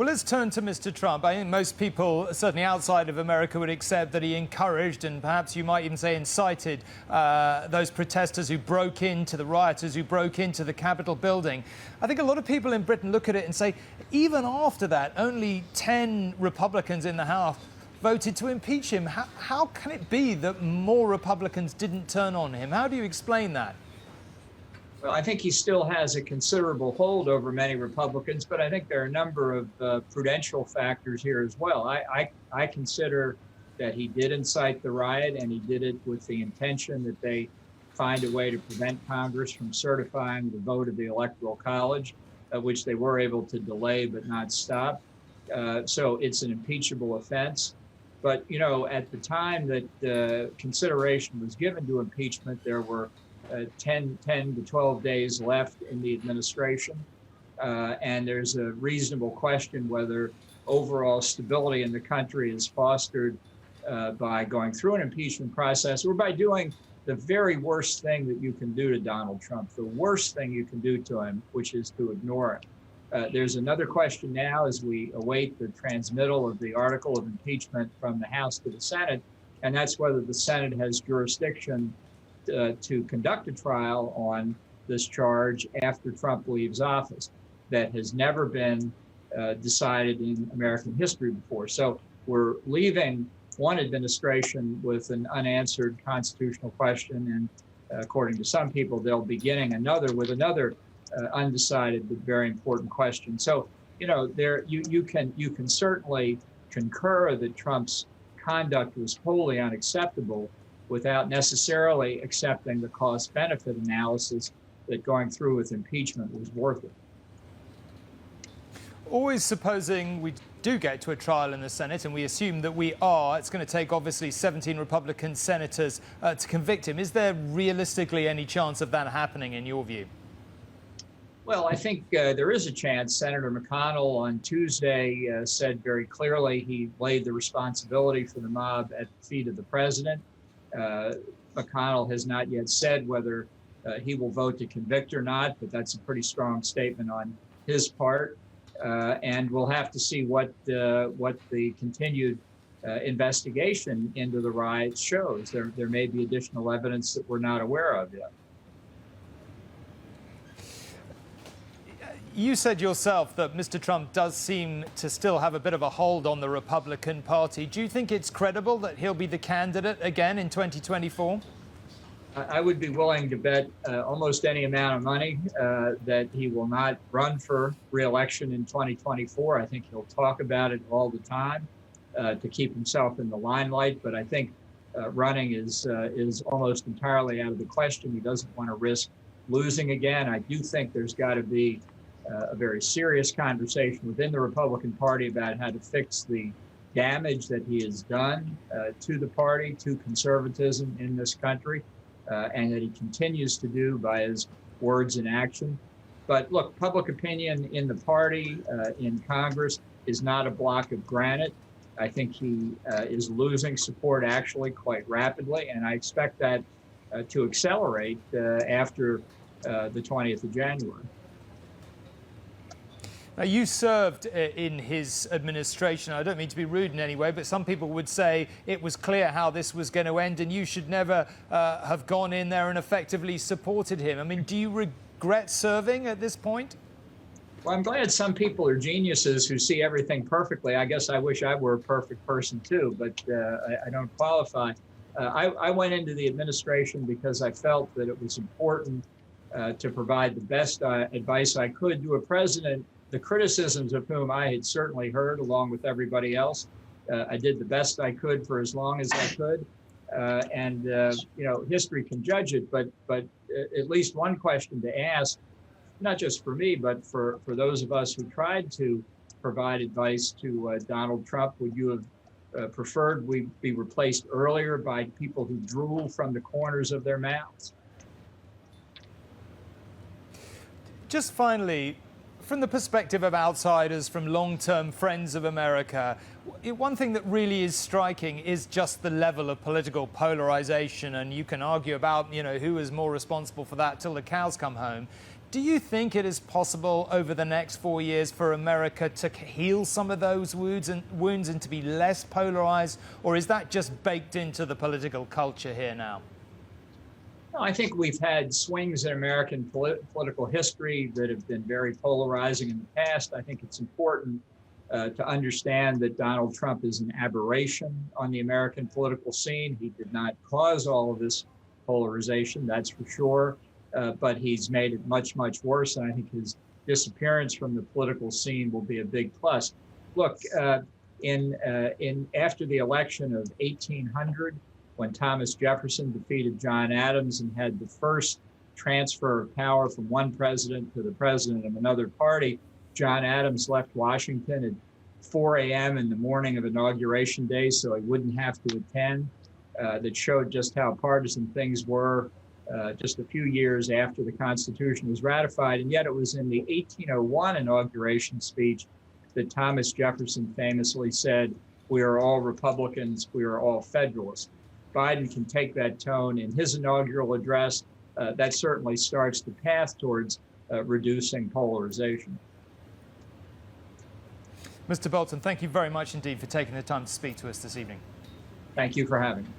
Well, let's turn to Mr. Trump. I think most people, certainly outside of America, would accept that he encouraged and perhaps you might even say incited those protesters who broke into the rioters, who broke into the Capitol building. I think a lot of people in Britain look at it and say, even after that, only 10 Republicans in the House voted to impeach him. How can it be that more Republicans didn't turn on him? How do you explain that? Well, I think he still has a considerable hold over many Republicans, but I think there are a number of prudential factors here as well. I consider that he did incite the riot, and he did it with the intention that they find a way to prevent Congress from certifying the vote of the Electoral College, which they were able to delay but not stop. So it's an impeachable offense. But, you know, at the time that consideration was given to impeachment, there were 10 to 12 days left in the administration. And there's a reasonable question whether overall stability in the country is fostered by going through an impeachment process or by doing the very worst thing that you can do to Donald Trump, the worst thing you can do to him, which is to ignore him. There's another question now as we await the transmittal of the article of impeachment from the House to the Senate, and that's whether the Senate has jurisdiction to conduct a trial on this charge after Trump leaves office. That has never been decided in American history before. So we're leaving one administration with an unanswered constitutional question, and according to some people, they'll be beginning another with another undecided but very important question. So, you know, you can certainly concur that Trump's conduct was wholly unacceptable without necessarily accepting the cost-benefit analysis that going through with impeachment was worth it. Always supposing we do get to a trial in the Senate, and we assume that we are, it's going to take obviously 17 Republican senators to convict him. Is there realistically any chance of that happening in your view? Well, I think there is a chance. Senator McConnell on Tuesday said very clearly he laid the responsibility for the mob at the feet of the president. McConnell has not yet said whether he will vote to convict or not, but that's a pretty strong statement on his part. And we'll have to see what the continued investigation into the riots shows. There may be additional evidence that we're not aware of yet. You said yourself that Mr. Trump does seem to still have a bit of a hold on the Republican Party. Do you think it's credible that he'll be the candidate again in 2024? I would be willing to bet almost any amount of money that he will not run for re-election in 2024. I think he'll talk about it all the time to keep himself in the limelight. But I think running is almost entirely out of the question. He doesn't want to risk losing again. I do think there's got to be a very serious conversation within the Republican Party about how to fix the damage that he has done to the party, to conservatism in this country, and that he continues to do by his words and action. But look, public opinion in the party, in Congress, is not a block of granite. I think he is losing support actually quite rapidly, and I expect that to accelerate after the 20th of January. Now, you served in his administration. I don't mean to be rude in any way, but some people would say it was clear how this was going to end and you should never have gone in there and effectively supported him. I mean, do you regret serving at this point? Well, I'm glad some people are geniuses who see everything perfectly. I guess I wish I were a perfect person too, but I don't qualify. I went into the administration because I felt that it was important to provide the best advice I could to a president, the criticisms of whom I had certainly heard along with everybody else. I did the best I could for as long as I could. And you know, history can judge it, but at least one question to ask, not just for me, but for those of us who tried to provide advice to Donald Trump, would you have preferred we be replaced earlier by people who drool from the corners of their mouths? Just finally, from the perspective of outsiders, from long-term friends of America, one thing that really is striking is just the level of political polarization, and you can argue about, you know, who is more responsible for that till the cows come home. Do you think it is possible over the next 4 years for America to heal some of those wounds and to be less polarized, or is that just baked into the political culture here now? No, I think we've had swings in American political history that have been very polarizing in the past. I think it's important to understand that Donald Trump is an aberration on the American political scene. He did not cause all of this polarization, that's for sure, but he's made it much, much worse. And I think his disappearance from the political scene will be a big plus. Look, after the election of 1800, when Thomas Jefferson defeated John Adams and had the first transfer of power from one president to the president of another party, John Adams left Washington at 4 a.m. in the morning of Inauguration Day so he wouldn't have to attend. That showed just how partisan things were just a few years after the Constitution was ratified. And yet it was in the 1801 inauguration speech that Thomas Jefferson famously said, "We are all Republicans, we are all Federalists." Biden can take that tone in his inaugural address. That certainly starts the path towards reducing polarization. Mr. Bolton, thank you very much indeed for taking the time to speak to us this evening. Thank you for having me.